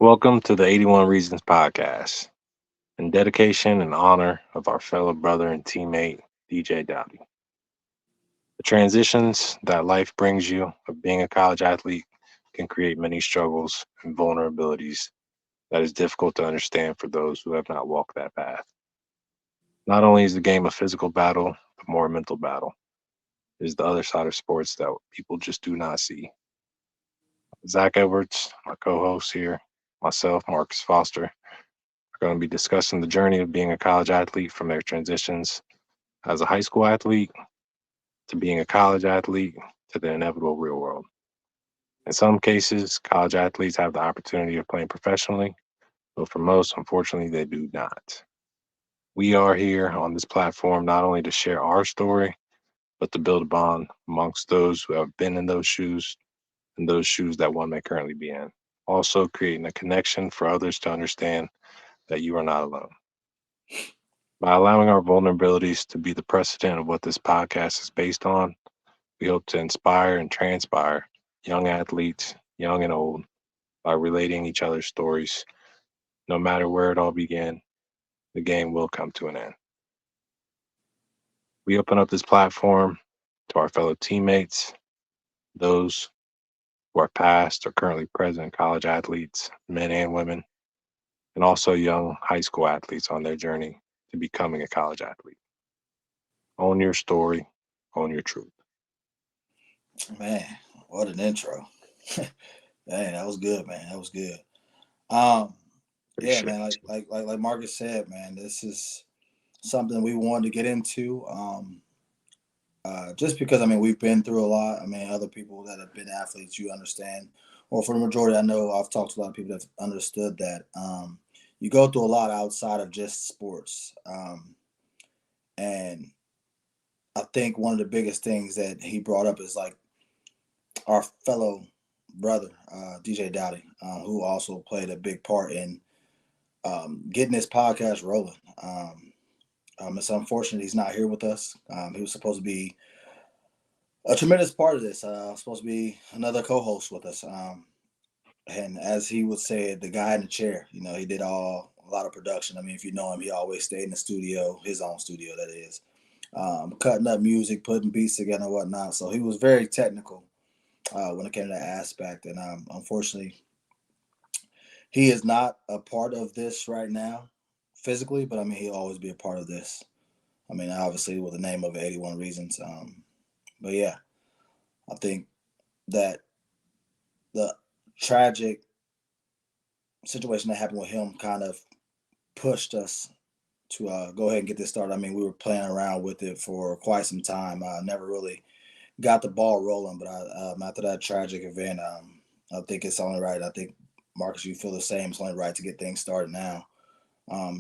Welcome to the 81 Reasons podcast, in dedication and honor of our fellow brother and teammate, DJ Dowdy. The transitions that life brings you of being a college athlete can create many struggles and vulnerabilities that is difficult to understand for those who have not walked that path. Not only is the game a physical battle, but more a mental battle. Is the other side of sports that people just do not see. Zach Edwards, my co host here, myself, Marcus Foster, are going to be discussing the journey of being a college athlete from their transitions as a high school athlete to being a college athlete to the inevitable real world. In some cases, college athletes have the opportunity of playing professionally, but for most, unfortunately, they do not. We are here on this platform not only to share our story, but to build a bond amongst those who have been in those shoes and those shoes that one may currently be in. Also, creating a connection for others to understand that you are not alone. By allowing our vulnerabilities to be the precedent of what this podcast is based on, we hope to inspire and transpire young athletes, young and old, by relating each other's stories. No matter where it all began, the game will come to an end. We open up this platform to our fellow teammates, those who are past or currently present college athletes, men and women, and also young high school athletes on their journey to becoming a college athlete. Own your story, own your truth. Man, what an intro. Man, that was good, man. That was good. Um, yeah, Appreciate man, it. like Marcus said, man, this is something we wanted to get into. Just because we've been through a lot. I mean, other people that have been athletes, you understand, or for the majority, I know I've talked to a lot of people that have understood that you go through a lot outside of just sports. And I think one of the biggest things that he brought up is like our fellow brother, DJ Dowdy, who also played a big part in getting this podcast rolling. It's unfortunate he's not here with us. He was supposed to be a tremendous part of this. Supposed to be another co-host with us. And as he would say, the guy in the chair. You know, he did a lot of production. I mean, if you know him, he always stayed in the studio, his own studio, that is, cutting up music, putting beats together and whatnot. So he was very technical when it came to that aspect. And unfortunately, he is not a part of this right now physically, but I mean, he'll always be a part of this. I mean, obviously, with the name of 81 Reasons. But yeah, I think that the tragic situation that happened with him kind of pushed us to go ahead and get this started. I mean, we were playing around with it for quite some time. I never really got the ball rolling, but after that tragic event, I think it's only right. I think Marcus, you feel the same. It's only right to get things started now.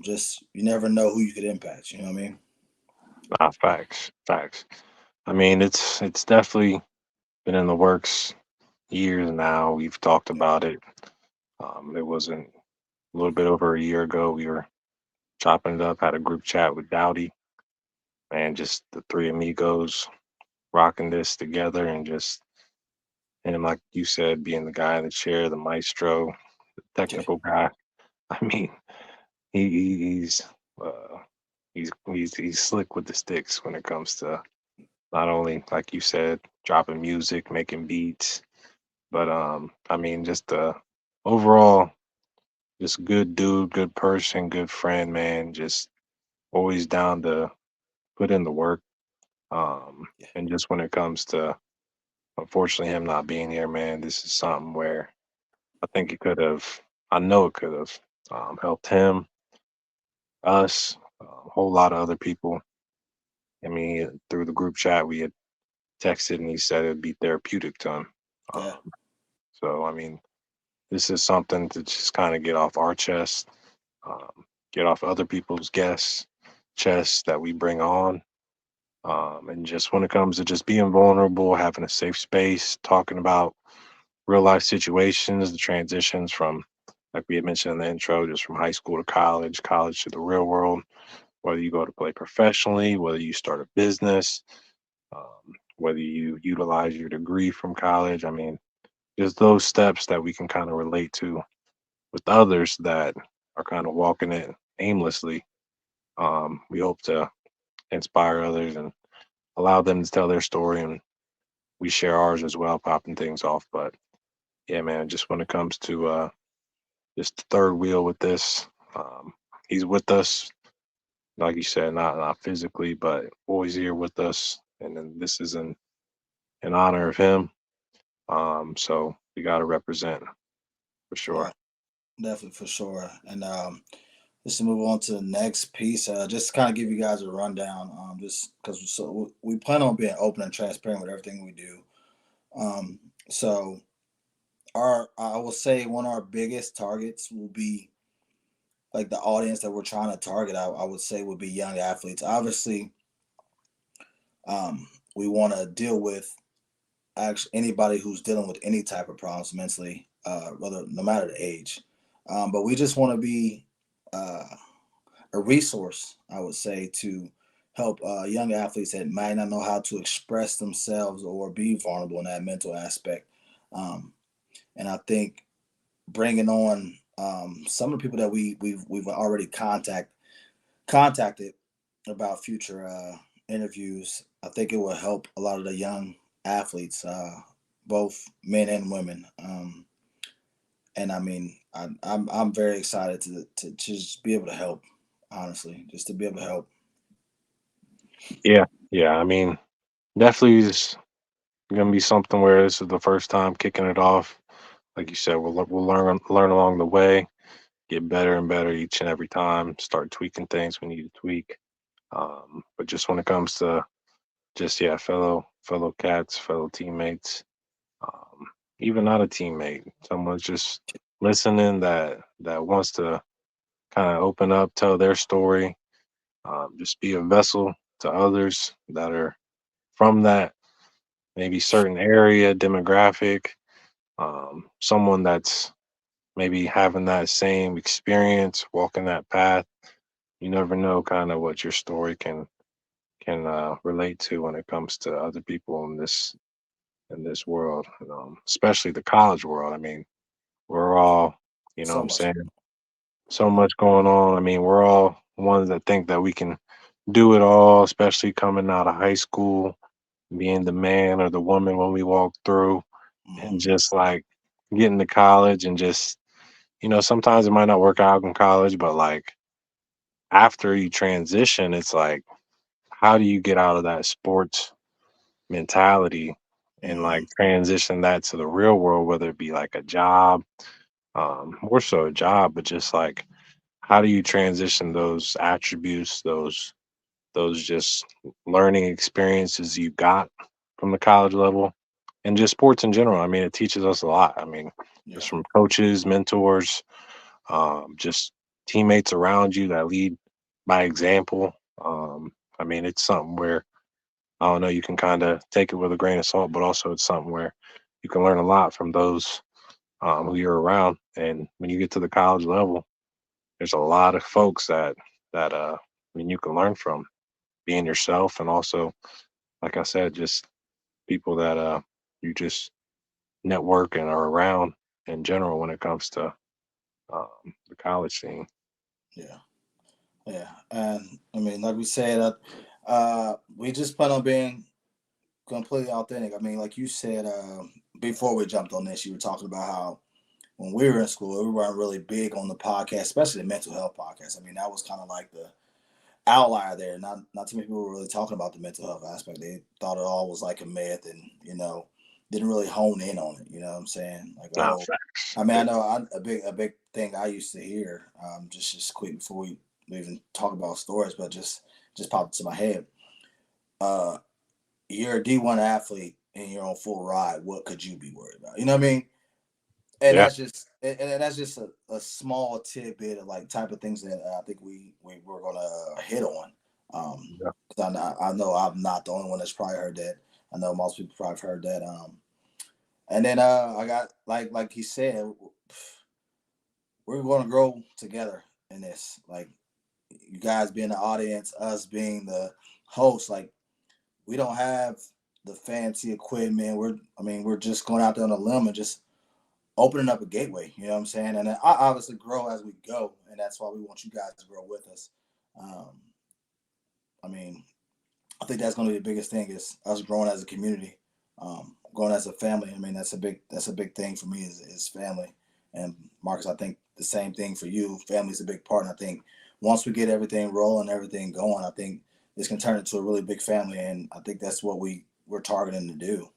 Just you never know who you could impact. You know what I mean? Facts, facts. I mean, it's definitely been in the works years now. We've talked Yeah. about it. It wasn't a little bit over a year ago. We were chopping it up, had a group chat with Dowdy, and just the three amigos rocking this together, and just him, like you said, being the guy in the chair, the maestro, the Yeah. technical guy. I mean, he's uh, he's slick with the sticks when it comes to not only like you said, dropping music, making beats, but I mean, just overall, just good dude, good person, good friend, man. Just always down to put in the work. Yeah. And just when it comes to unfortunately him not being here, man, this is something where I think it could have, I know it could have helped him, us, a whole lot of other people. I mean, through the group chat, we had texted and he said it'd be therapeutic to him. Yeah. Um, so, I mean, this is something to just kind of get off our chest, get off other people's guests' chests that we bring on. And just when it comes to just being vulnerable, having a safe space, talking about real life situations, the transitions from, like we had mentioned in the intro, just from high school to college, college to the real world, whether you go to play professionally, whether you start a business, whether you utilize your degree from college. I mean, just those steps that we can kind of relate to with others that are kind of walking it aimlessly. We hope to inspire others and allow them to tell their story, and we share ours as well, popping things off. But yeah, man, just when it comes to just the third wheel with this, um, he's with us, like you said, not physically, but always here with us. And then this is in honor of him. So we got to represent for sure. Yeah, definitely for sure. And just to move on to the next piece, just kind of give you guys a rundown, just because we plan on being open and transparent with everything we do. Um, so our I will say one of our biggest targets will be like the audience that we're trying to target. I would say would be young athletes. Obviously, we want to deal with actually anybody who's dealing with any type of problems mentally, whether no matter the age. But we just want to be uh, a resource, I would say, to help young athletes that might not know how to express themselves or be vulnerable in that mental aspect. Um, and I think bringing on some of the people that we've already contacted about future interviews, I think it will help a lot of the young athletes, both men and women. And I mean, I'm very excited to just be able to help. Honestly, just to be able to help. Yeah, yeah. I mean, definitely is gonna be something where this is the first time kicking it off. Like you said, we'll learn along the way, get better and better each and every time. Start tweaking things we need to tweak. But just when it comes to just yeah, fellow cats, fellow teammates, um, even not a teammate, someone's just listening that wants to kind of open up, tell their story, just be a vessel to others that are from that maybe certain area demographic, someone that's maybe having that same experience, walking that path. You never know kind of what your story can relate to when it comes to other people in this world, especially the college world. I mean, we're all, you know what So I'm much. saying, so much going on. I mean, we're all ones that think that we can do it all, especially coming out of high school, being the man or the woman when we walk through, and Mm-hmm. just like getting to college and just, sometimes it might not work out in college, but like after you transition, it's like, how do you get out of that sports mentality and Mm-hmm. like transition that to the real world, whether it be like a job, more so a job, but just like how do you transition those attributes, those just learning experiences you got from the college level and just sports in general. I mean, it teaches us a lot. I mean, Yeah. just from coaches, mentors, just teammates around you that lead by example. I mean, it's something where I don't know, you can kind of take it with a grain of salt, but also it's something where you can learn a lot from those who you're around. And when you get to the college level, there's a lot of folks that I mean you can learn from being yourself, and also, like I said, just people that you just network and are around in general when it comes to the college scene. Yeah. Yeah. And I mean, like we said, we just plan on being completely authentic. I mean, like you said, before we jumped on this, you were talking about how when we were in school, we weren't really big on the podcast, especially the mental health podcast. I mean, that was kind of like the outlier there. Not too many people were really talking about the mental health aspect. They thought it all was like a myth, and didn't really hone in on it. You know what I'm saying? Like, Nah, oh, facts. I mean, I Big. know a big thing I used to hear. Just quick before we even talk about stories, but just popped into my head. Uh, you're a D1 athlete and you're on full ride. What could you be worried about? You know what I mean? And Yeah, that's just a small tidbit of like type of things that I think we were gonna hit on. yeah, 'Cause I know I'm not the only one that's probably heard that. I know most people probably heard that. And then I got like he said, we're gonna grow together in this. Like you guys being the audience, us being the host. Like we don't have the fancy equipment. We're just going out there on a limb and just opening up a gateway. You know what I'm saying? And I obviously grow as we go, and that's why we want you guys to grow with us. Um, I mean, I think that's going to be the biggest thing is us growing as a community, growing as a family. I mean, that's a big thing for me is family. And Marcus, I think the same thing for you. Family's a big part. And I think once we get everything rolling, everything going, I think this can turn into a really big family. And I think that's what we're targeting to do.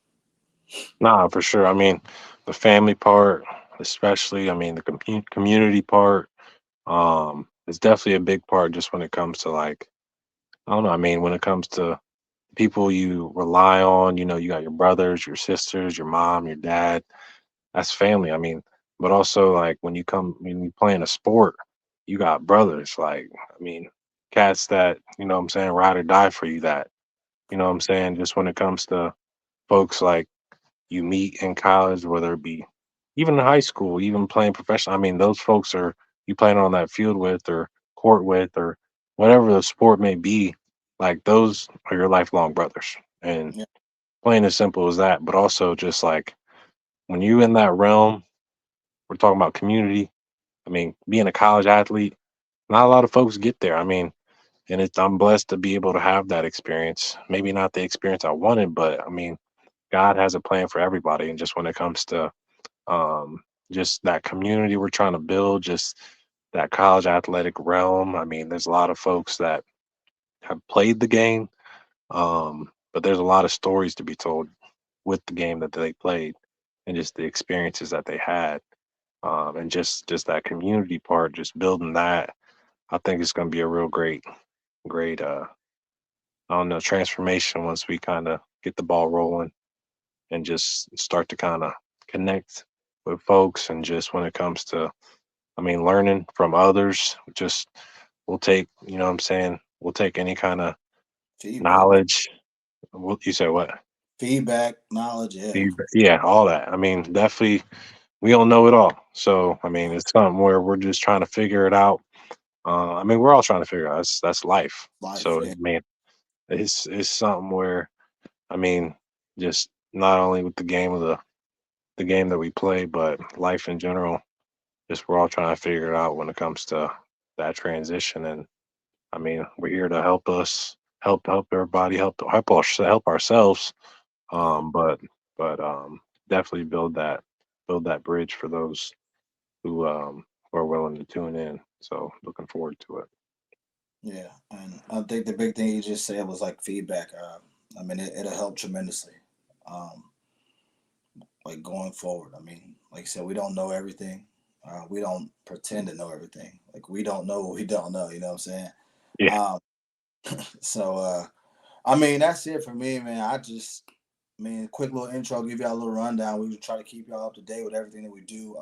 Nah, for sure. I mean, the family part, especially. I mean, the community part, is definitely a big part. Just when it comes to like, I don't know. I mean, when it comes to people you rely on, you got your brothers, your sisters, your mom, your dad. That's family. I mean, but also like when you playing a sport, you got brothers. Like, I mean, cats that what I'm saying, ride or die for you. That what I'm saying. Just when it comes to folks like you meet in college, whether it be even in high school, even playing professional. I mean, those folks are you playing on that field with or court with or whatever the sport may be. Like those are your lifelong brothers, and Yeah, plain as simple as that. But also just like when you in that realm, we're talking about community. I mean, being a college athlete, not a lot of folks get there. I mean, and I'm blessed to be able to have that experience. Maybe not the experience I wanted, but I mean, God has a plan for everybody. And just when it comes to just that community we're trying to build, just that college athletic realm. I mean, there's a lot of folks that have played the game, but there's a lot of stories to be told with the game that they played and just the experiences that they had. And just that community part, just building that, I think it's going to be a real great I don't know, transformation once we kind of get the ball rolling and just start to kind of connect with folks. And just when it comes to, I mean, learning from others, just we'll take, what I'm saying, we'll take any kind of feedback, knowledge. You say what? feedback, knowledge. Yeah, Yeah, all that. I mean, definitely, we don't know it all. So, I mean, it's something where we're just trying to figure it out. I mean, we're all trying to figure it out. That's life. life. So, I Yeah, mean, it's something where, I mean, just not only with the game that we play, but life in general. Just we're all trying to figure it out when it comes to that transition. And I mean, we're here to help us, help everybody, help ourselves. right. But definitely build that bridge for those who are willing to tune in. So looking forward to it. Yeah, and I think the big thing you just said was like feedback. I mean, it'll help tremendously. Um, like going forward. I mean, like I said, we don't know everything. We don't pretend to know everything. Like we don't know what we don't know. You know what I'm saying? Yeah, Um, so I mean, that's it for me, man. I mean, quick little intro, give y'all a little rundown. We try to keep y'all up to date with everything that we do.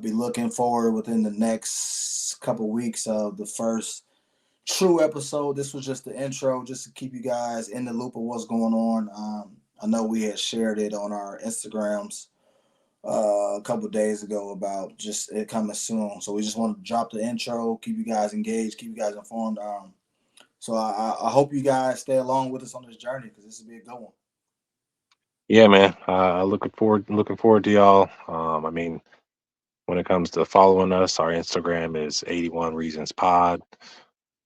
Be looking forward within the next couple weeks of the first true episode. This was just the intro, just to keep you guys in the loop of what's going on. I know we had shared it on our Instagrams a couple days ago about just it coming soon. So we just want to drop the intro, keep you guys engaged, keep you guys informed. So I hope you guys stay along with us on this journey because this will be a good one. yeah, man. Looking forward to y'all. I mean, when it comes to following us, our Instagram is 81 Reasons Pod.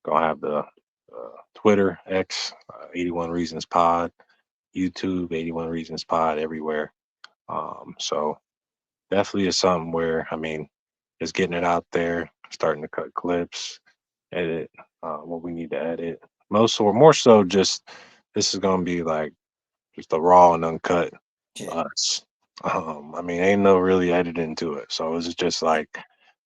Gonna have the Twitter X 81 Reasons Pod, YouTube 81 Reasons Pod everywhere. So definitely is something where I mean, just getting it out there, starting to cut clips, edit what we need to edit. Most or more so, just this is gonna be like just the raw and uncut Yeah, us. I mean, ain't no really editing to it. So it's just like,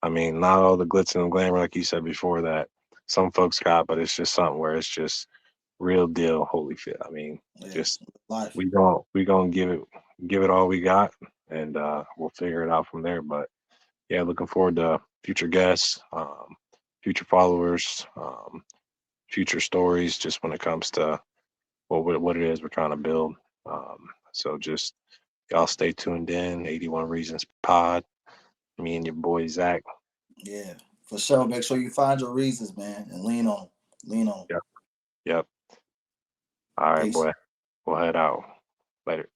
I mean, not all the glitz and glamour like you said before that some folks got, but it's just something where it's just real deal, holy fit. I mean, yeah, just life. we gonna give it all we got, and we'll figure it out from there. But yeah, looking forward to future guests, future followers, future stories. Just when it comes to what it is we're trying to build. So just y'all stay tuned in. 81 Reasons Pod. Me and your boy Zach. Yeah, for sure. Make sure you find your reasons, man, and lean on 'em. Lean on 'em. Yep. Yep. All right, Peace. boy. We'll head out. Later.